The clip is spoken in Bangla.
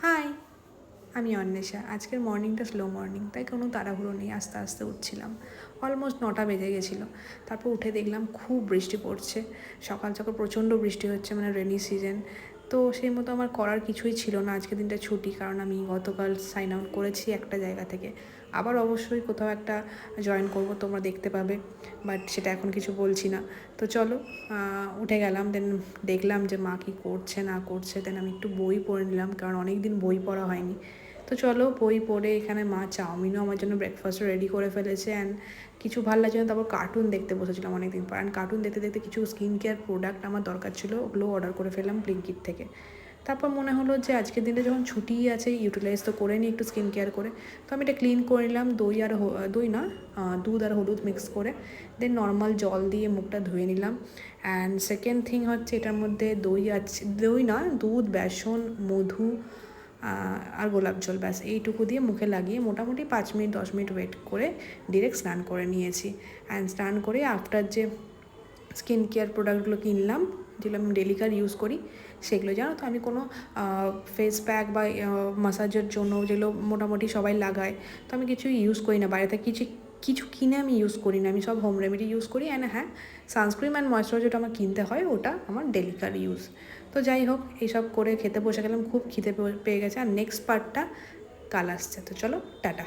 হাই, আমি অন্বেষা। আজকের মর্নিংটা স্লো মর্নিং, তাই কোনো তাড়াহুড়ো নেই, আস্তে আস্তে উঠছিলাম। অলমোস্ট 9টা বেজে গেছিলো। তারপর উঠে দেখলাম খুব বৃষ্টি পড়ছে। সকাল সকাল প্রচণ্ড বৃষ্টি হচ্ছে, মানে রেনি সিজন। তো সেই মতো আমার করার কিছুই ছিল না, আজকের দিনটা ছুটি, কারণ আমি গতকাল সাইন আউট করেছি একটা জায়গা থেকে। আবার অবশ্যই কোথাও একটা জয়েন করব, তোমরা দেখতে পাবে, বাট সেটা এখন কিছু বলছি না। তো চলো, উঠে গেলাম। দেন দেখলাম যে মা কী করছে না করছে। দেন আমি একটু বই পড়ে নিলাম, কারণ অনেক দিন বই পড়া হয়নি। তো চলো, বই পড়ে এখানে মা চাউমিনও আমার জন্য ব্রেকফাস্টও রেডি করে ফেলেছে। অ্যান্ড কিছু ভালো লাগছে না, তারপর কার্টুন দেখতে বসেছিলাম অনেক দিন পর। অ্যান্ড কার্টুন দেখতে দেখতে কিছু স্কিন কেয়ার প্রোডাক্ট আমার দরকার ছিল, ওগুলো অর্ডার করে ফেললাম ব্লিঙ্কিট থেকে। তারপর মনে হলো যে আজকের দিনে যখন ছুটিই আছে, ইউটিলাইজ তো করে নিই একটু স্কিন কেয়ার করে। তো আমি এটা ক্লিন করে নিলাম, দুধ আর হলুদ মিক্স করে। দেন নর্মাল জল দিয়ে মুখটা ধুয়ে নিলাম। অ্যান্ড সেকেন্ড থিং হচ্ছে, এটার মধ্যে দুধ, বেসন, মধু আর গোলাপ জল, ব্যাস এইটুকু দিয়ে মুখে লাগিয়ে মোটামুটি 5-10 মিনিট ওয়েট করে ডিরেক্ট স্নান করে নিয়েছি। অ্যান্ড স্নান করে আফটার যে স্কিন কেয়ার প্রোডাক্টগুলো কিনলাম, যেগুলো আমি ডেলিকার ইউজ করি, সেগুলো জানো তো, আমি কোনো ফেস প্যাক বা মাসাজের জন্য যেগুলো মোটামুটি সবাই লাগায়, তো আমি কিছুই ইউজ করি না বাইরে থেকে। কিছু কিনে আমি ইউজ করি না, আমি সব হোম রেমেডি ইউজ করি। অ্যান্ড হ্যাঁ, সানস্ক্রিন অ্যান্ড ময়েশ্চারাইজার যেটা আমার কিনতে হয়, ওটা আমার ডেলিকার ইউজ। তো যাই হোক, এইসব করে খেতে বসে গেলাম, খুব খিদে পেয়ে গেছে। আর নেক্সট পার্টটা কাল আসছে, তো চলো টাটা।